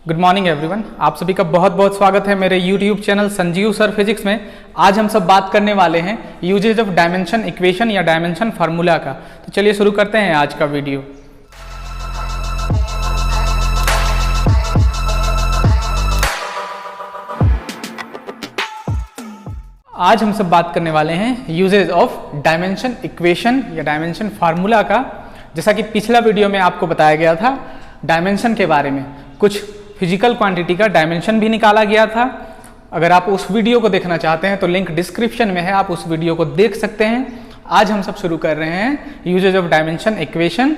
Good morning everyone, आप सभी का बहुत बहुत स्वागत है मेरे YouTube channel Sanjeev sir physics में। आज हम सब बात करने वाले हैं यूजेज ऑफ डायमेंशन इक्वेशन या डायमेंशन फार्मूला का। तो चलिए शुरू करते हैं आज का वीडियो। आज हम सब बात करने वाले हैं यूजेज ऑफ डायमेंशन इक्वेशन या डायमेंशन फार्मूला का। जैसा कि पिछला वीडियो में आपको बताया गया था डायमेंशन के बारे में, कुछ फिजिकल क्वांटिटी का डायमेंशन भी निकाला गया था। अगर आप उस वीडियो को देखना चाहते हैं तो लिंक डिस्क्रिप्शन में है, आप उस वीडियो को देख सकते हैं। आज हम सब शुरू कर रहे हैं यूजेज ऑफ डायमेंशन इक्वेशन।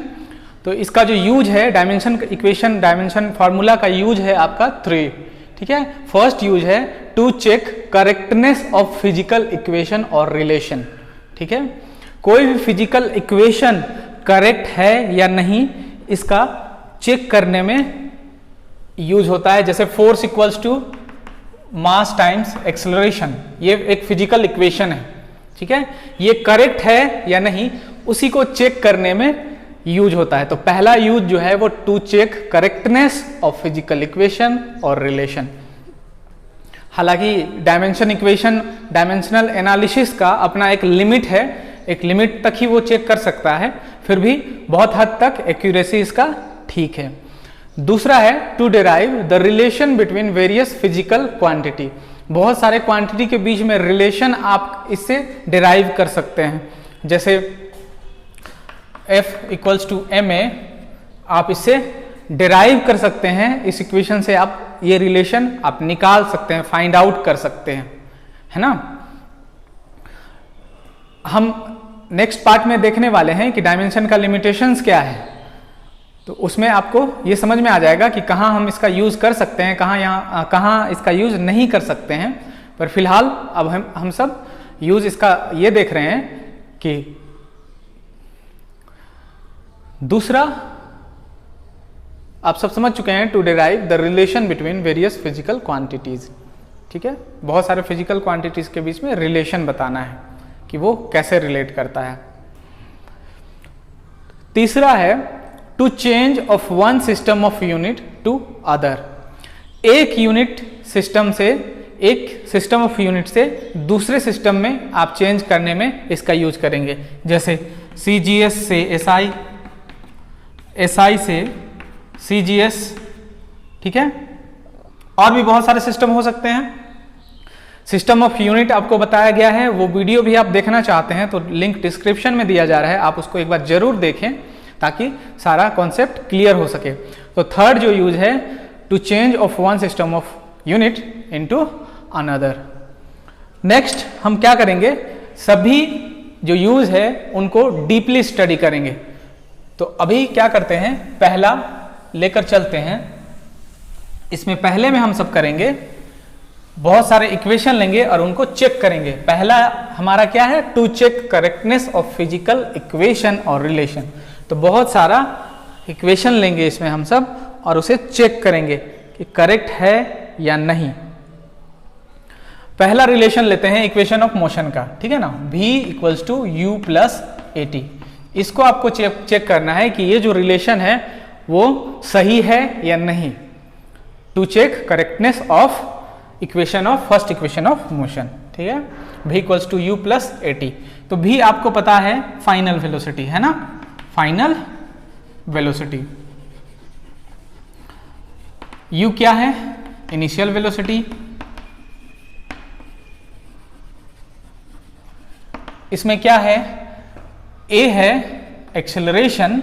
तो इसका जो यूज है डायमेंशन इक्वेशन डायमेंशन फार्मूला का यूज है आपका 3, ठीक है। फर्स्ट यूज है to check correctness of physical equation और रिलेशन, ठीक है। कोई भी फिजिकल इक्वेशन करेक्ट है या नहीं इसका चेक करने में यूज होता है। जैसे force equals to mass times acceleration, ये एक फिजिकल इक्वेशन है, ठीक है। ये करेक्ट है या नहीं उसी को चेक करने में यूज होता है। तो पहला यूज जो है वो to check correctness of physical equation और रिलेशन। हालांकि डायमेंशन इक्वेशन डायमेंशनल एनालिसिस का अपना एक लिमिट है, एक लिमिट तक ही वो चेक कर सकता है, फिर भी बहुत हद तक एक्यूरेसी इसका ठीक है। दूसरा है to derive the relation between various physical quantity. बहुत सारे क्वांटिटी के बीच में रिलेशन आप इससे डिराइव कर सकते हैं। जैसे F इक्वल्स टू ma, आप इससे डिराइव कर सकते हैं। इस इक्वेशन से आप ये रिलेशन आप निकाल सकते हैं, फाइंड आउट कर सकते हैं, है ना। हम नेक्स्ट पार्ट में देखने वाले हैं कि डायमेंशन का लिमिटेशंस क्या है। तो उसमें आपको ये समझ में आ जाएगा कि कहाँ हम इसका यूज कर सकते हैं, कहाँ इसका यूज नहीं कर सकते हैं। पर फिलहाल अब हम सब यूज इसका ये देख रहे हैं कि दूसरा आप सब समझ चुके हैं to derive the relation between various physical quantities, ठीक है। बहुत सारे फिजिकल क्वांटिटीज के बीच में रिलेशन बताना है कि वो कैसे रिलेट करता है। तीसरा है to change of one system of unit to other. एक यूनिट सिस्टम से, एक सिस्टम ऑफ यूनिट से दूसरे सिस्टम में आप चेंज करने में इसका यूज करेंगे। जैसे CGS से SI, SI से CGS, ठीक है। और भी बहुत सारे सिस्टम हो सकते हैं। सिस्टम ऑफ यूनिट आपको बताया गया है, वो वीडियो भी आप देखना चाहते हैं तो लिंक डिस्क्रिप्शन में दिया जा रहा है, आप उसको एक बार जरूर देखें ताकि सारा कॉन्सेप्ट क्लियर हो सके। तो थर्ड जो यूज है to change of one system of unit into another. Next हम क्या करेंगे, सभी जो यूज है उनको डीपली स्टडी करेंगे। तो अभी क्या करते हैं, पहला लेकर चलते हैं। इसमें पहले में हम सब करेंगे, बहुत सारे इक्वेशन लेंगे और उनको चेक करेंगे। पहला हमारा क्या है, to check correctness of physical equation और रिलेशन। तो बहुत सारा इक्वेशन लेंगे इसमें हम सब और उसे चेक करेंगे कि करेक्ट है या नहीं। पहला रिलेशन लेते हैं इक्वेशन ऑफ मोशन का, ठीक है ना, v equals to u plus at। इसको आपको चेक करना है कि ये जो रिलेशन है वो सही है या नहीं। To check correctness of equation of first equation of motion, ठीक है। v equals to u plus at। तो v आपको पता है फाइनल वेलोसिटी है ना, फाइनल वेलोसिटी। u क्या है, इनिशियल वेलोसिटी। इसमें क्या है, a है एक्सेलरेशन,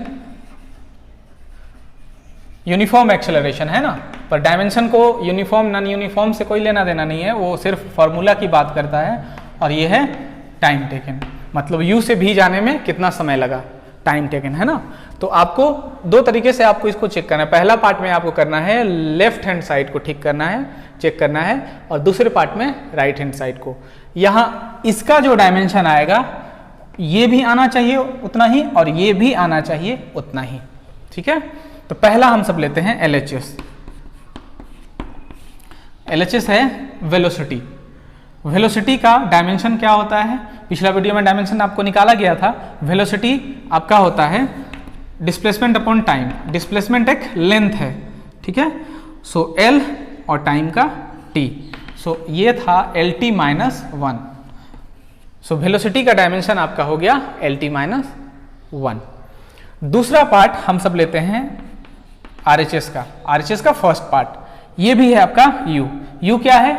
यूनिफॉर्म एक्सेलरेशन है ना। पर डायमेंशन को यूनिफॉर्म नॉन यूनिफॉर्म से कोई लेना देना नहीं है, वो सिर्फ फॉर्मूला की बात करता है। और ये है टाइम टेकन, मतलब u से v जाने में कितना समय लगा, टाइम टेकन, है ना। तो आपको दो तरीके से आपको इसको चेक करना है। पहला पार्ट में आपको करना है लेफ्ट हैंड साइड को ठीक करना है, चेक करना है, और दूसरे पार्ट में राइट हैंड साइड को। यहाँ इसका जो डायमेंशन आएगा ये भी आना चाहिए उतना ही और ये भी आना चाहिए उतना ही, ठीक है। तो पहला हम सब लेते हैं LHS। LHS है वेलोसिटी। वेलोसिटी का डायमेंशन क्या होता है, पिछला वीडियो में डायमेंशन आपको निकाला गया था। वेलोसिटी आपका होता है डिस्प्लेसमेंट अपॉन टाइम। डिस्प्लेसमेंट एक लेंथ है, ठीक है। सो L और टाइम का T। सो ये था LT माइनस 1। सो वेलोसिटी का डायमेंशन आपका हो गया LT माइनस 1। दूसरा पार्ट हम सब लेते हैं RHS का। RHS का फर्स्ट पार्ट ये भी है आपका U। U क्या है?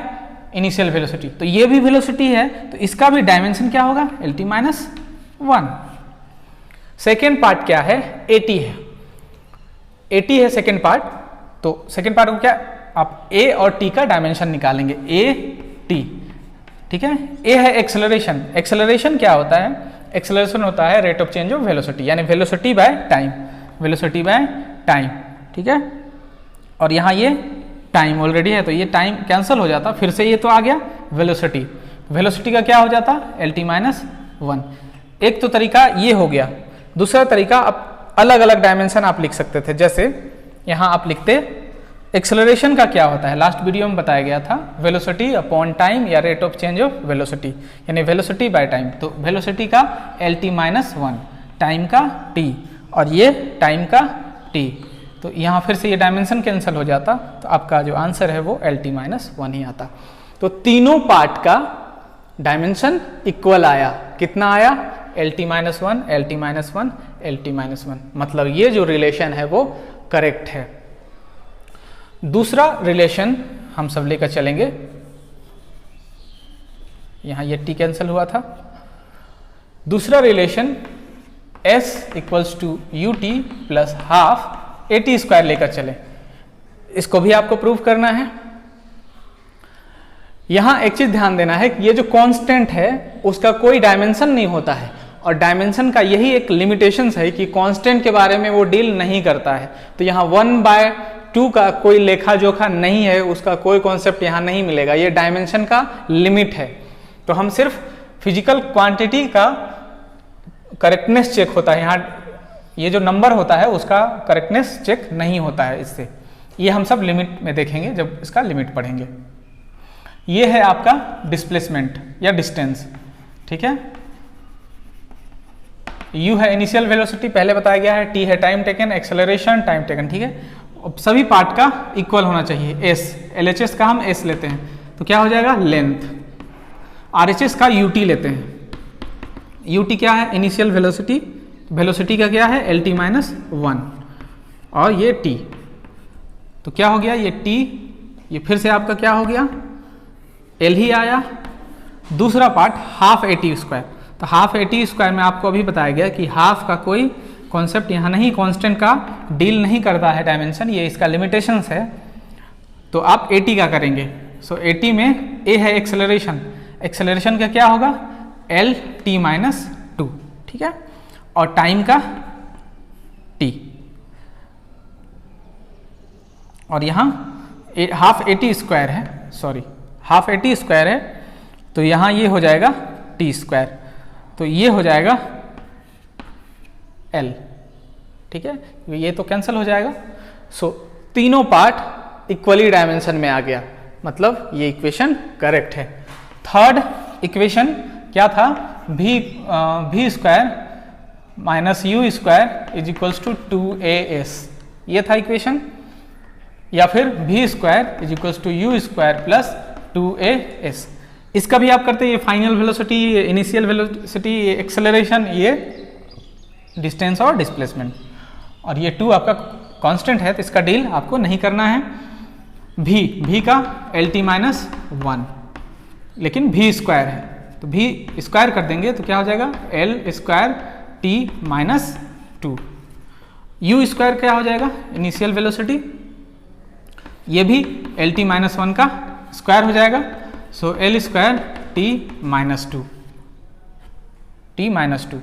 Initial velocity. तो ये भी वेलोसिटी है, तो इसका भी डायमेंशन क्या होगा? LT minus 1। सेकेंड पार्ट क्या है? AT है। AT है सेकेंड पार्ट। तो सेकेंड पार्ट को क्या आप A और T का डायमेंशन निकालेंगे, AT, ठीक है। A है एक्सेलरेशन। एक्सेलरेशन क्या होता है? एक्सेलरेशन होता है rate of change of velocity, यानी velocity by time, velocity by time, ठीक है। और यहाँ ये टाइम ऑलरेडी है, तो ये टाइम कैंसिल हो जाता, फिर से ये तो आ गया वेलोसिटी। वेलोसिटी का क्या हो जाता? LT minus 1। एक तो तरीका ये हो गया। दूसरा तरीका आप अलग अलग डायमेंशन आप लिख सकते थे, जैसे यहाँ आप लिखते एक्सेलरेशन का क्या होता है, लास्ट वीडियो में बताया गया था, वेलोसिटी अपॉन टाइम या rate of change of velocity, यानी वेलोसिटी बाय टाइम। तो वेलोसिटी का LT माइनस 1, टाइम का T, और ये टाइम का T। तो यहाँ फिर से ये डायमेंशन कैंसिल हो जाता, तो आपका जो आंसर है वो LT माइनस 1 ही आता। तो तीनों पार्ट का डायमेंशन इक्वल आया। कितना आया? LT minus 1, LT minus 1, LT minus 1। मतलब ये जो रिलेशन है वो करेक्ट है। दूसरा रिलेशन हम सब लेकर चलेंगे। यहाँ ये T कैंसिल हुआ था। दूसरा relation S equals to UT plus half AT square लेकर चले। इसको भी आपको प्रूव करना है। यहां एक चीज ध्यान देना है कि ये जो कांस्टेंट है उसका कोई डायमेंशन नहीं होता है, और डायमेंशन का यही एक लिमिटेशन है कि कांस्टेंट के बारे में वो डील नहीं करता है। तो यहाँ 1/2 का कोई लेखा जोखा नहीं है, उसका कोई कॉन्सेप्ट यहाँ नहीं मिलेगा। ये डायमेंशन का लिमिट है। तो हम सिर्फ फिजिकल क्वांटिटी का करेक्टनेस चेक होता है, यहाँ ये जो नंबर होता है उसका करेक्टनेस चेक नहीं होता है इससे। ये हम सब लिमिट में देखेंगे जब इसका लिमिट पढ़ेंगे। ये है आपका डिस्प्लेसमेंट या डिस्टेंस, ठीक है। U है इनिशियल वेलोसिटी, पहले बताया गया है। T है time taken, acceleration time taken, ठीक है। अब सभी पार्ट का इक्वल होना चाहिए। S, LHS का हम S लेते हैं, तो क्या हो जाएगा? लेंथ। RHS का UT लेते हैं। UT क्या है? Initial velocity. वेलोसिटी का क्या है? LT माइनस 1, और ये T। तो क्या हो गया? ये T, ये फिर से आपका क्या हो गया? L ही आया। दूसरा पार्ट हाफ AT स्क्वायर। तो हाफ AT स्क्वायर में आपको अभी बताया गया कि हाफ का कोई कॉन्सेप्ट यहाँ नहीं, कांस्टेंट का डील नहीं करता है डायमेंशन, ये इसका लिमिटेशंस है। तो आप AT का करेंगे। सो AT में A है एक्सेलरेशन। एक्सेलरेशन का क्या होगा? LT माइनस 2, ठीक है। और टाइम का T, और यहाँ हाफ AT स्क्वायर है, सॉरी हाफ AT स्क्वायर है, तो यहाँ ये हो जाएगा T स्क्वायर, तो ये हो जाएगा L, ठीक है। ये तो कैंसिल हो जाएगा। सो तीनों पार्ट इक्वली डायमेंशन में आ गया, मतलब ये इक्वेशन करेक्ट है। थर्ड इक्वेशन क्या था? V square minus U square is equals to 2AS, ये था इक्वेशन। या फिर V square is equals to U square plus 2AS। इसका भी आप करते हैं, ये final velocity, initial velocity, acceleration, ये डिस्टेंस और डिस्प्लेसमेंट, और ये 2 आपका कांस्टेंट है, तो इसका डील आपको नहीं करना है। V का LT माइनस 1, लेकिन V स्क्वायर है, तो V स्क्वायर कर देंगे तो क्या हो जाएगा? L square T minus 2। U square क्या हो जाएगा? इनिशियल वेलोसिटी, ये भी LT माइनस 1 का स्क्वायर हो जाएगा। सो L square T minus 2, T minus 2,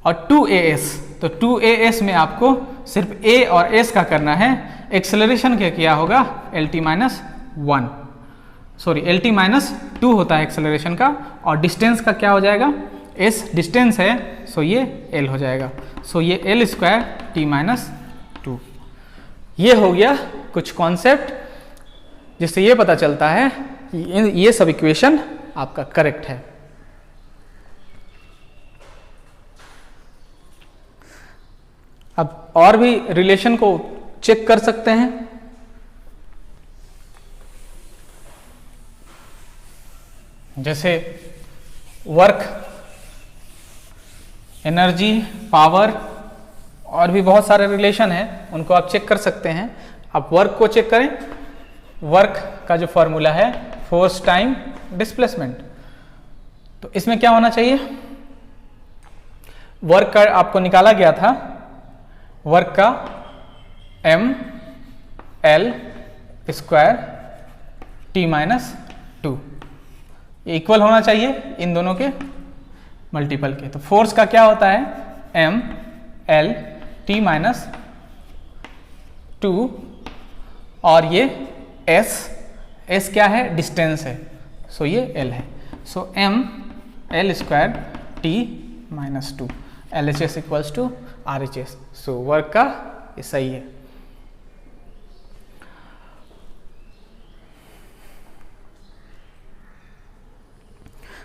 और 2AS। तो 2AS में आपको सिर्फ A और S का करना है। एक्सेलरेशन क्या होगा? LT minus 1, sorry LT minus 2 होता है एक्सेलरेशन का, और डिस्टेंस का क्या हो जाएगा? S डिस्टेंस है, सो ये L हो जाएगा। सो ये L स्क्वायर T माइनस 2। ये हो गया कुछ कॉन्सेप्ट जिससे ये पता चलता है कि ये सब इक्वेशन आपका करेक्ट है। अब और भी रिलेशन को चेक कर सकते हैं। जैसे वर्क, एनर्जी, पावर और भी बहुत सारे रिलेशन हैं, उनको आप चेक कर सकते हैं। आप वर्क को चेक करें। वर्क का जो फॉर्मूला है फोर्स टाइम डिस्प्लेसमेंट, तो इसमें क्या होना चाहिए, वर्क का आपको निकाला गया था, वर्क का m l square t minus 2 equal होना चाहिए इन दोनों के मल्टीपल के। तो फोर्स का क्या होता है m l t माइनस 2 और ये s क्या है, डिस्टेंस है, सो ये l है। So m l square t minus 2 LHS equals to RHS। So work का ये सही है।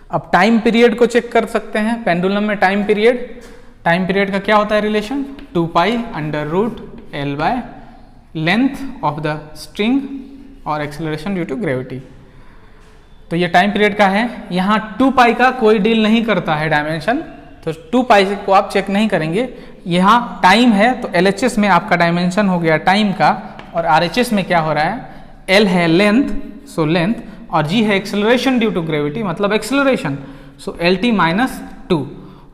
अब टाइम पीरियड को चेक कर सकते हैं। पेंडुलम में टाइम पीरियड का क्या होता है relation, 2 pi under root L by length of the string और एक्सेलरेशन ड्यू टू ग्रेविटी। तो ये टाइम पीरियड का है। यहाँ 2 पाई का कोई डील नहीं करता है डायमेंशन, तो 2 पाई को आप चेक नहीं करेंगे। यहाँ टाइम है तो LHS में आपका डायमेंशन हो गया टाइम का, और RHS में क्या हो रहा है, L है लेंथ, सो लेंथ, और G है एक्सेलरेशन ड्यू टू ग्रेविटी, मतलब एक्सेलरेशन, सो LT माइनस 2,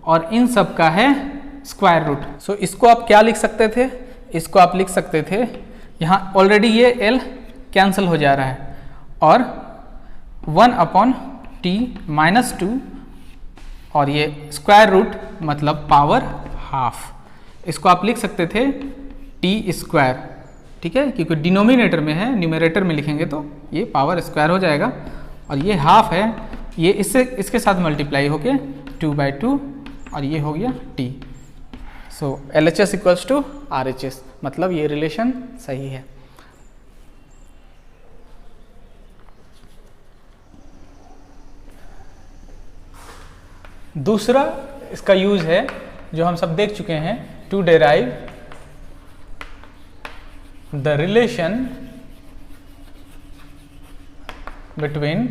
और इन सब का है स्क्वायर रूट। सो इसको आप क्या लिख सकते थे, इसको आप लिख सकते थे, यहाँ ऑलरेडी ये L कैंसिल हो जा रहा है, और 1/t माइनस 2, और ये स्क्वायर रूट मतलब पावर हाफ। इसको आप लिख सकते थे t स्क्वायर, ठीक है, क्योंकि डिनोमिनेटर में है, न्यूमरेटर में लिखेंगे तो ये पावर स्क्वायर हो जाएगा, और ये हाफ है, ये इसके साथ मल्टीप्लाई होके 2/2, और ये हो गया t। So LHS equals to RHS, मतलब ये रिलेशन सही है। दूसरा इसका यूज है जो हम सब देख चुके हैं, to derive the relation between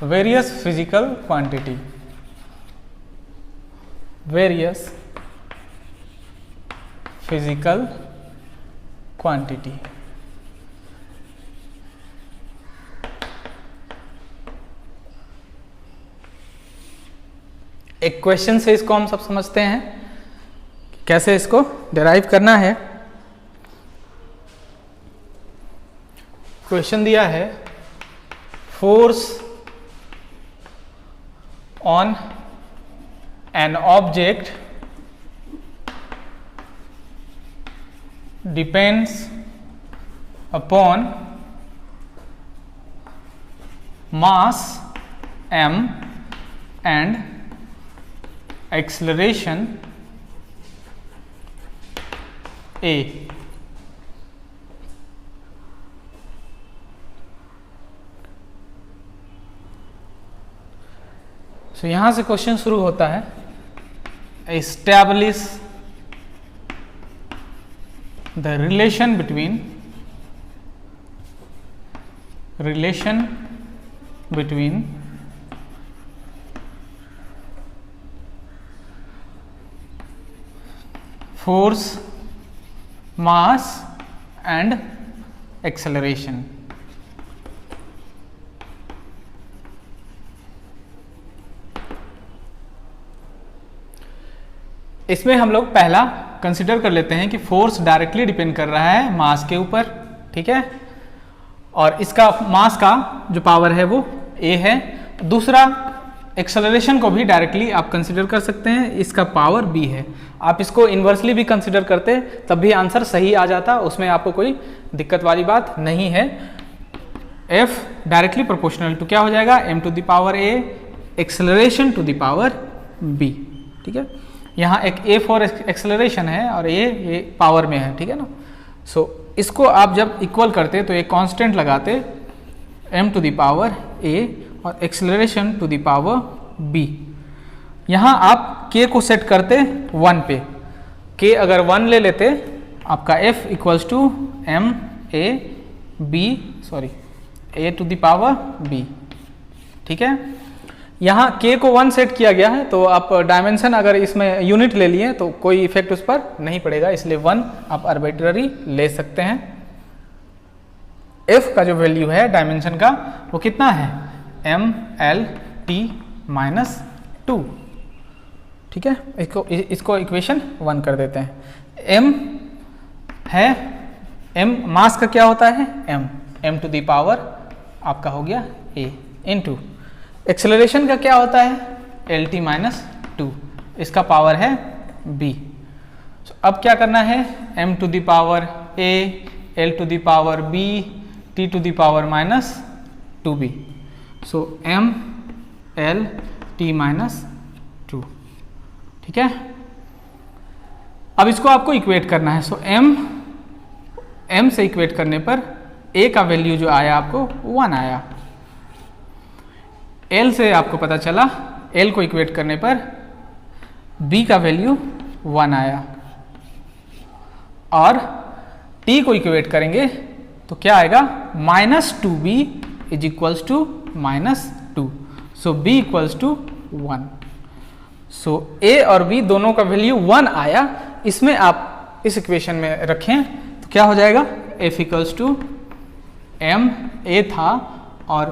various physical quantity, various physical quantity. एक क्वेश्चन से इसको हम सब समझते हैं, कैसे इसको डिराइव करना है। क्वेश्चन दिया है, force on an object depends upon mass m and acceleration a। सो यहां से क्वेश्चन शुरू होता है, establish the relation between force, mass and acceleration. इसमें हम लोग पहला कंसिडर कर लेते हैं कि फोर्स डायरेक्टली डिपेंड कर रहा है मास के ऊपर, ठीक है, और इसका मास का जो पावर है वो a है। दूसरा, एक्सेलरेशन को भी डायरेक्टली आप कंसिडर कर सकते हैं, इसका पावर b है। आप इसको इन्वर्सली भी कंसिडर करते तब भी आंसर सही आ जाता, उसमें आपको कोई दिक्कत वाली बात नहीं है। f डायरेक्टली प्रोपोर्शनल टू क्या हो जाएगा, m to the power a acceleration to the power b, ठीक है। यहाँ एक a फॉर एक्सेलरेशन है और ये पावर में है, ठीक है ना। सो इसको आप जब इक्वल करते तो एक कांस्टेंट लगाते m to the power a और acceleration to the power b। यहाँ आप k को सेट करते 1 पे, k अगर 1 ले लेते आपका f equals to m a b a to the power b। ठीक है, यहाँ k को 1 सेट किया गया है, तो आप डायमेंशन अगर इसमें यूनिट ले लिए तो कोई इफेक्ट उस पर नहीं पड़ेगा, इसलिए 1 आप आर्बिट्ररी ले सकते हैं। f का जो वैल्यू है डायमेंशन का वो कितना है, m l t माइनस 2। ठीक है, इसको इक्वेशन 1 कर देते हैं। m है, m मास का क्या होता है, m टू द पावर आपका हो गया a इनटू एक्सेलरेशन का क्या होता है, एल टी माइनस 2, इसका पावर है b। अब क्या करना है, m to the power a, l to the power b, t to the power minus 2b। So m l t minus 2। ठीक है, अब इसको आपको इक्वेट करना है। सो m से इक्वेट करने पर a का वैल्यू जो आया आपको 1 आया। L से आपको पता चला, L को इक्वेट करने पर B का वैल्यू 1 आया, और T को इक्वेट करेंगे तो क्या आएगा, -2B is equals to -2। So B equals to 1। So A और B दोनों का वैल्यू 1 आया, इसमें आप इस इक्वेशन में रखें तो क्या हो जाएगा, F equals to M A था और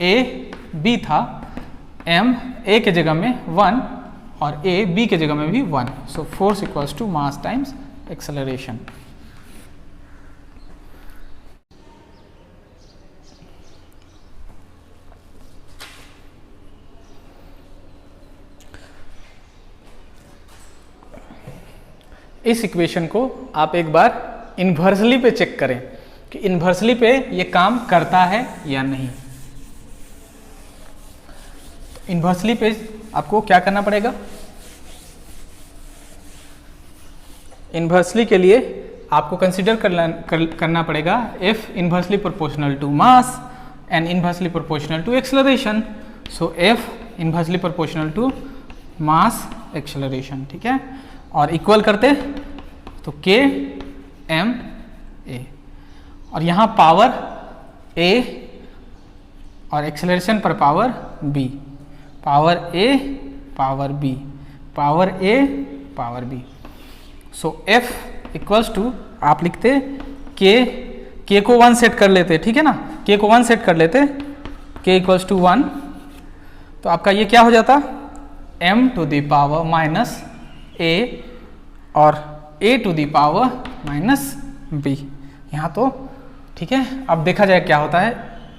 A B था, M A के जगह में 1 और A B के जगह में भी 1। So force equals to mass times acceleration. इस इक्वेशन को आप एक बार इन्वर्सली पे चेक करें कि इन्वर्सली पे ये काम करता है या नहीं। इन्वर्सली पे आपको क्या करना पड़ेगा, इन्वर्सली के लिए आपको कंसीडर करना पड़ेगा f inversely proportional to mass and inversely proportional to acceleration. So f inversely proportional to mass acceleration. ठीक है, और इक्वल करते तो k m a, और यहाँ पावर a और एक्सेलरेशन पर power b, power a power b, power a power b। So f equals to आप लिखते k को 1 सेट कर लेते, ठीक है ना, k को 1 सेट कर लेते, k इक्वल्स टू 1, तो आपका ये क्या हो जाता, m to the power minus a और a to the power minus b। यहाँ तो ठीक है, अब देखा जाए क्या होता है,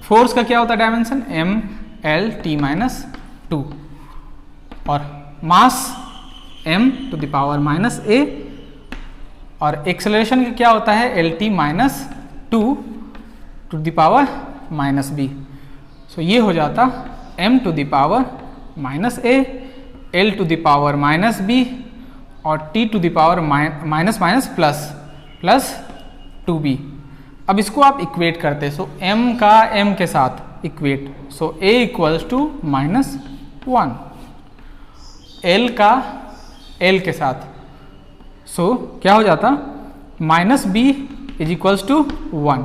फोर्स का क्या होता है dimension, m l t minus 2, और mass m to the power minus a, और एक्सेलरेशन का क्या होता है, L T minus 2 to the power minus b। So ये हो जाता m to the power minus a, l to the power minus b और t to the power minus minus plus 2b। अब इसको आप इक्वेट करते, सो m का m के साथ equate, so a equals to -1, l का l के साथ, सो क्या हो जाता, -b इज इक्वल्स टू 1।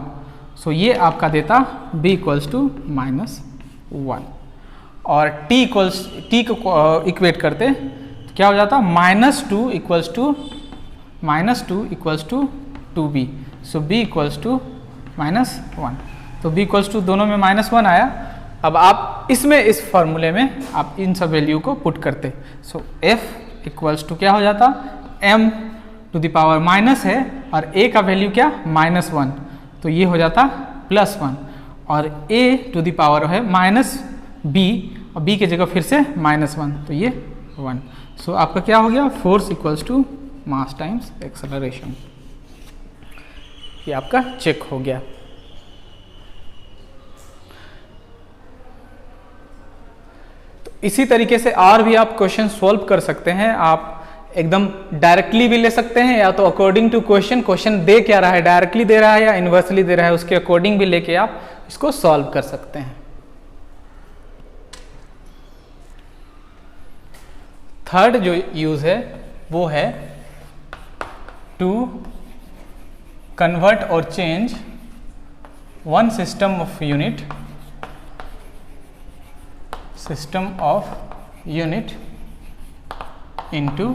सो ये आपका देता b इक्वल्स टू -1, और t को इक्वेट करते तो क्या हो जाता, -2 equals to 2b। So b equals to -1, तो b इक्वल्स टू दोनों में -1 आया। अब आप इसमें इस फॉर्मूले में आप इन सब वैल्यू को पुट करते, सो f इक्वल्स टू क्या हो जाता, m to the power minus है और a का वैल्यू क्या, -1, तो ये हो जाता +1, और a टू द पावर है -b और b की जगह फिर से -1, तो ये 1। सो आपका क्या हो गया, force equals to mass times acceleration. ये आपका चेक हो गया। तो इसी तरीके से और भी आप क्वेश्चन सॉल्व कर सकते हैं। आप एकदम डायरेक्टली भी ले सकते हैं, या तो अकॉर्डिंग टू क्वेश्चन दे क्या रहा है, डायरेक्टली दे रहा है या इन्वर्सली दे रहा है, उसके अकॉर्डिंग भी लेके आप इसको सॉल्व कर सकते हैं। थर्ड जो यूज है वो है टू कन्वर्ट और change one system of unit into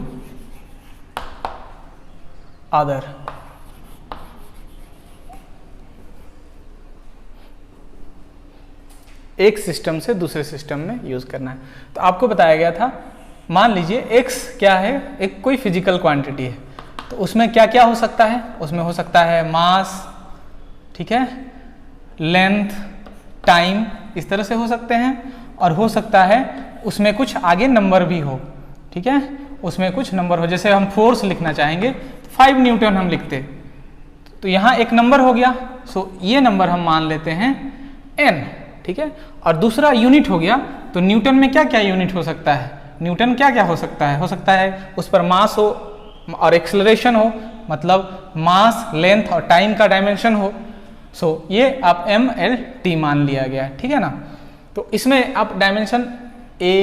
other. एक सिस्टम से दूसरे सिस्टम में यूज करना है। तो आपको बताया गया था, मान लीजिए x क्या है, एक कोई फिजिकल क्वांटिटी है, तो उसमें क्या क्या हो सकता है, उसमें हो सकता है मास, ठीक है, लेंथ, टाइम, इस तरह से हो सकते हैं, और हो सकता है उसमें कुछ आगे नंबर भी हो, ठीक है, उसमें कुछ नंबर हो, जैसे हम फोर्स लिखना चाहेंगे 5 न्यूटन हम लिखते, तो यहाँ एक नंबर हो गया, सो ये नंबर हम मान लेते हैं n, ठीक है। और दूसरा यूनिट हो गया, तो न्यूटन में क्या क्या यूनिट हो सकता है, न्यूटन क्या क्या हो सकता है उस पर मास हो और एक्सेलरेशन हो, मतलब मास, लेंथ और टाइम का डायमेंशन हो। सो ये आप MLT मान लिया गया, ठीक है ना। तो इसमें आप डायमेंशन A,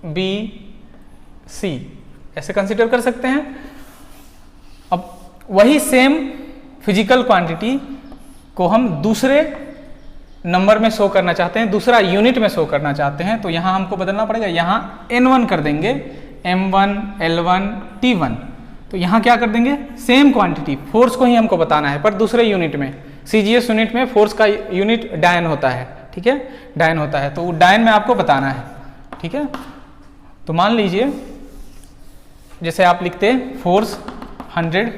B, C ऐसे कंसीडर कर सकते हैं। अब वही सेम फिजिकल क्वांटिटी को हम दूसरे नंबर में शो करना चाहते हैं, दूसरा यूनिट में शो करना चाहते हैं, तो यहाँ हमको बदलना पड़ेगा, यहाँ N1 कर देंगे, M1, L1, T1। तो यहाँ क्या कर देंगे, सेम क्वांटिटी, फोर्स को ही हमको बताना है पर दूसरे यूनिट में। CGS यूनिट में फोर्स का यूनिट डायन होता है, ठीक है, डायन होता है, तो वो डायन में आपको बताना है, ठीक है। तो मान लीजिए जैसे आप लिखते फोर्स 100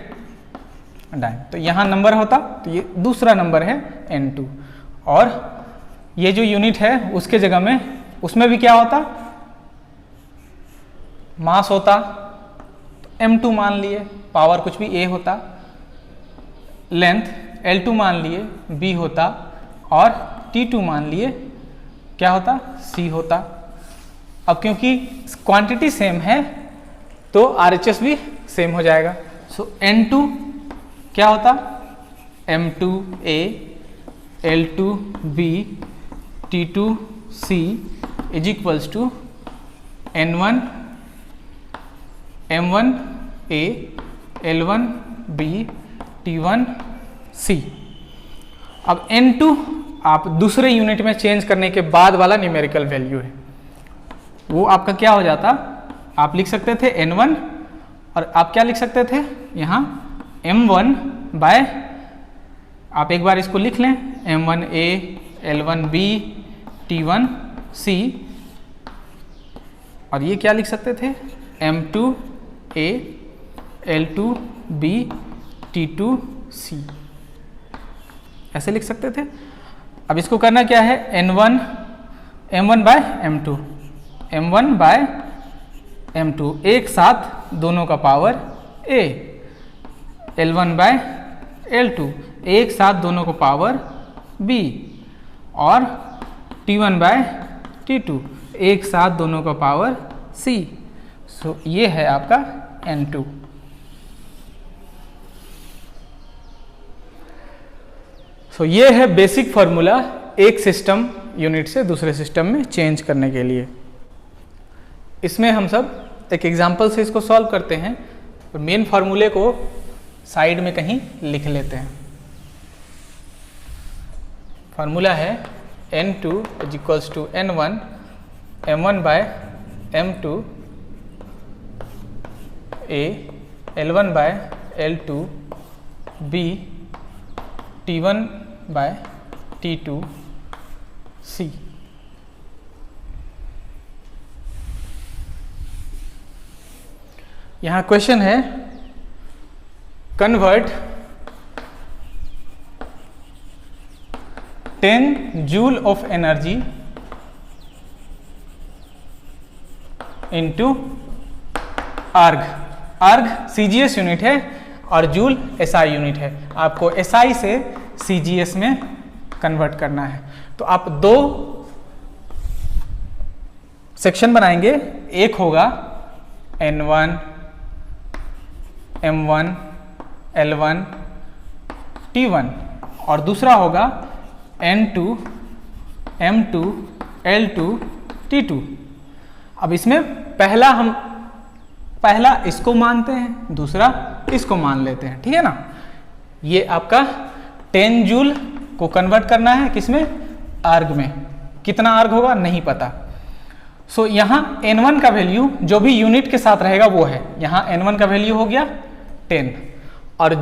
डायन, तो यहाँ नंबर होता, तो ये दूसरा नंबर है N2, और ये जो यूनिट है उसके जगह में, उसमें भी क्या होता, मास होता, तो M2 मान लिए, पावर कुछ भी A होता, लेंथ L2 मान लिए, B होता, और T2 मान लिए, क्या होता, C होता। अब क्योंकि क्वांटिटी सेम है तो RHS भी सेम हो जाएगा। सो N2 क्या होता, M2A, L2B, T2C is equals to N1 M1A, L1B, T1C। अब N2 आप दूसरे यूनिट में चेंज करने के बाद वाला न्यूमेरिकल वैल्यू है, वो आपका क्या हो जाता, आप लिख सकते थे N1, और आप क्या लिख सकते थे यहाँ M1 बाय, आप एक बार इसको लिख लें, M1A, L1B, T1C, और ये क्या लिख सकते थे, M2A, L2B, T2C, ऐसे लिख सकते थे। अब इसको करना क्या है, M1 by M2, M1 by M2, एक साथ दोनों का power A, L1 by L2, एक साथ दोनों को पावर B, और T1 बाय T2, एक साथ दोनों का पावर C। सो ये है आपका N2। सो ये है बेसिक फॉर्मूला एक सिस्टम यूनिट से दूसरे सिस्टम में चेंज करने के लिए। इसमें हम सब एक एग्जांपल से इसको सॉल्व करते हैं, और मेन फार्मूले को साइड में कहीं लिख लेते हैं। फार्मूला है N2 is equals to N1 M1 by M2 A, L1 by L2 B, T1 by T2 C। यहाँ क्वेश्चन है, convert 10 joule of energy into erg. Erg CGS unit है और जूल SI यूनिट है। आपको SI से CGS में convert करना है। तो आप दो सेक्शन बनाएंगे, एक होगा N1 M1 L1 T1, और दूसरा होगा N2 M2 L2 T2। अब इसमें पहला इसको मानते हैं, दूसरा इसको मान लेते हैं, ठीक है ना। ये आपका 10 जूल हमको कन्वर्ट करना है किसमें, अर्ग में। कितना अर्ग होगा नहीं पता। सो यहाँ N1 का वैल्यू जो भी यूनिट के साथ रहेगा वो है, यहाँ N1 का वैल्यू हो गया 10 और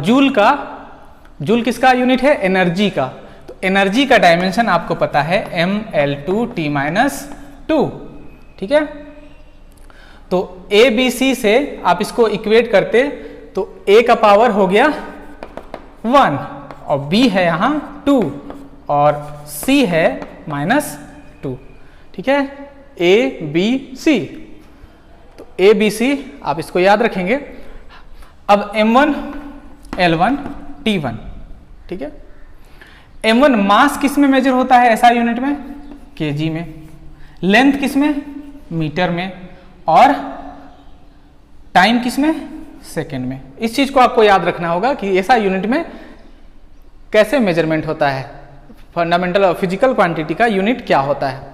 जूल किसका यूनिट है, एनर्जी का। तो एनर्जी का डायमेंशन आपको पता है mL2T-2, ठीक है। तो ए बी सी से आप इसको इक्वेट करते तो A का पावर हो गया 1 और B है यहाँ 2 और C है -2, ठीक है, A B C। तो A B C आप इसको याद रखेंगे। अब M1 L1 T1, ठीक है। M1 मास किस में मेजर होता है SI यूनिट में, kg में। लेंथ किस में, मीटर में। और टाइम किस में, सेकेंड में। इस चीज को आपको याद रखना होगा कि SI यूनिट में कैसे मेजरमेंट होता है, फंडामेंटल और फिजिकल क्वांटिटी का यूनिट क्या होता है।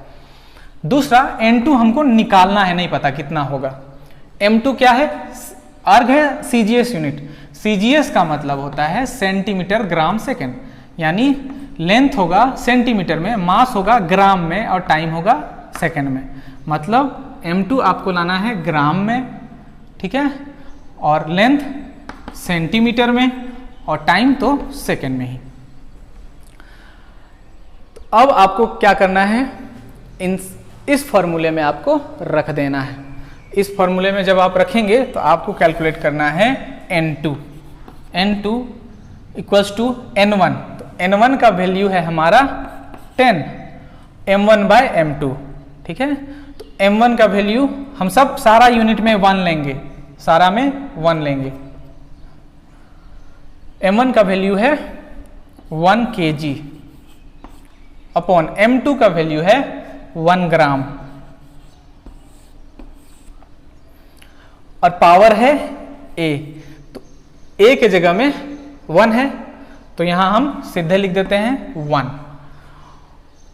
दूसरा N2 हमको निकालना है, नहीं पता कितना होगा। M2 क्या है, अर्ग है CGS यूनिट। CGS का मतलब होता है सेंटीमीटर ग्राम सेकेंड, यानी लेंथ होगा सेंटीमीटर में, मास होगा ग्राम में और टाइम होगा सेकेंड में। मतलब M2 आपको लाना है ग्राम में, ठीक है, और लेंथ सेंटीमीटर में और टाइम तो सेकेंड में ही। तो अब आपको क्या करना है, इस फॉर्मूले में आपको रख देना है। इस फॉर्मूले में जब आप रखेंगे तो आपको कैलकुलेट करना है N2 इक्वल्स टू N1। तो N1 का वैल्यू है हमारा 10 M1/M2, ठीक है। तो M1 का वैल्यू हम सब सारा यूनिट में 1 लेंगे, सारा में 1 लेंगे। M1 का वैल्यू है 1 kg अपॉन M2 का वैल्यू है 1 ग्राम और पावर है A। तो A के जगह में 1 है तो यहां हम सीधे लिख देते हैं 1।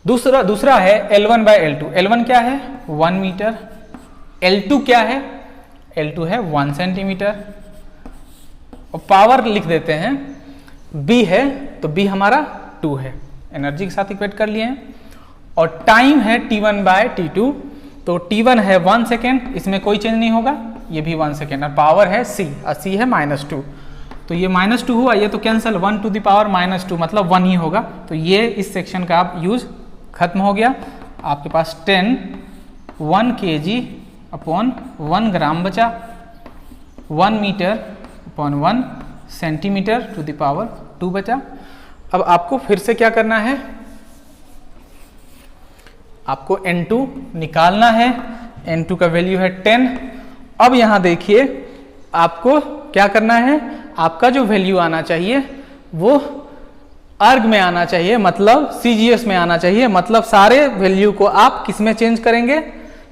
दूसरा है L1/L2। L1 क्या है, 1 मीटर। L2 क्या है, L2 है 1 सेंटीमीटर। और पावर लिख देते हैं, B है तो B हमारा 2 है, एनर्जी के साथ इक्वेट कर लिए हैं। और टाइम है T1/T2, तो T1 है 1 सेकेंड, इसमें कोई चेंज नहीं होगा, ये भी 1 सेकेंड। और पावर है C और C है -2, तो ये -2 हुआ, ये तो कैंसिल, 1 टू द पावर -2 मतलब 1 ही होगा। तो ये इस सेक्शन का आप यूज खत्म हो गया। आपके पास 1 kg अपॉन 1 ग्राम बचा, 1 metre upon 1 centimetre to the power 2 बचा। अब आपको फिर से क्या करना है, आपको N2 निकालना है। N2 का वैल्यू है 10। अब यहां देखिए आपको क्या करना है, आपका जो वैल्यू आना चाहिए वो अर्ग में आना चाहिए, मतलब CGS में आना चाहिए। मतलब सारे वैल्यू को आप किस में चेंज करेंगे,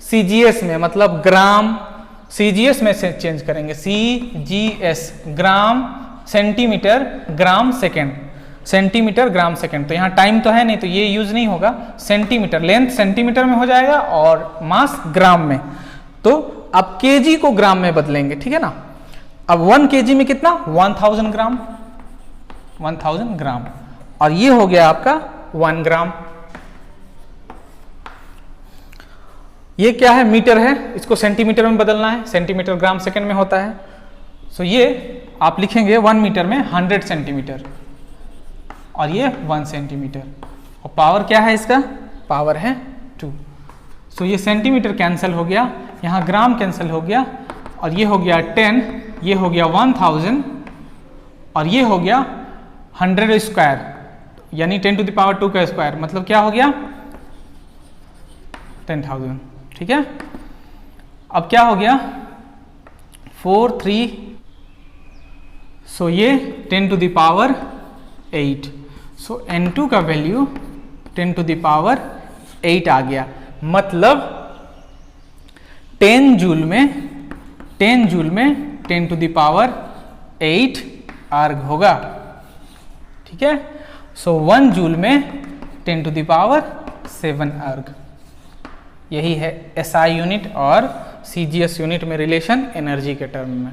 CGS में, मतलब ग्राम CGS में से चेंज करेंगे। CGS gram centimetre gram second, centimetre gram second. तो यहाँ टाइम तो है नहीं तो ये यूज नहीं होगा। सेंटीमीटर, लेंथ सेंटीमीटर में हो जाएगा और मास ग्राम में। तो आप केजी को ग्राम में बदलेंगे, ठीक है ना। अब 1 kg में कितना, 1000 ग्राम, 1000 ग्राम। और ये हो गया आपका 1 ग्राम। ये क्या है, मीटर है, इसको सेंटीमीटर में बदलना है, सेंटीमीटर ग्राम सेकेंड में होता है। सो ये आप लिखेंगे 1 मीटर में 100 सेंटीमीटर और ये 1 सेंटीमीटर। और पावर क्या है इसका, पावर है 2। सो ये सेंटीमीटर कैंसिल हो गया, यहाँ ग्राम कैंसिल हो गया और ये हो गया 10, ये हो गया 1000 और ये हो गया 100 स्क्वायर, यानी 10 टू द पावर 2 का स्क्वायर, मतलब क्या हो गया 10,000, ठीक है। अब क्या हो गया 4 3, सो ये 10 to the power 8। So N2 का वैल्यू 10 टू द पावर 8 आ गया। मतलब 10 जूल में 10 टू द पावर 8 अर्ग होगा, ठीक है। सो 1 जूल में 10 टू द पावर 7 अर्ग। यही है SI यूनिट और CGS यूनिट में रिलेशन एनर्जी के टर्म में।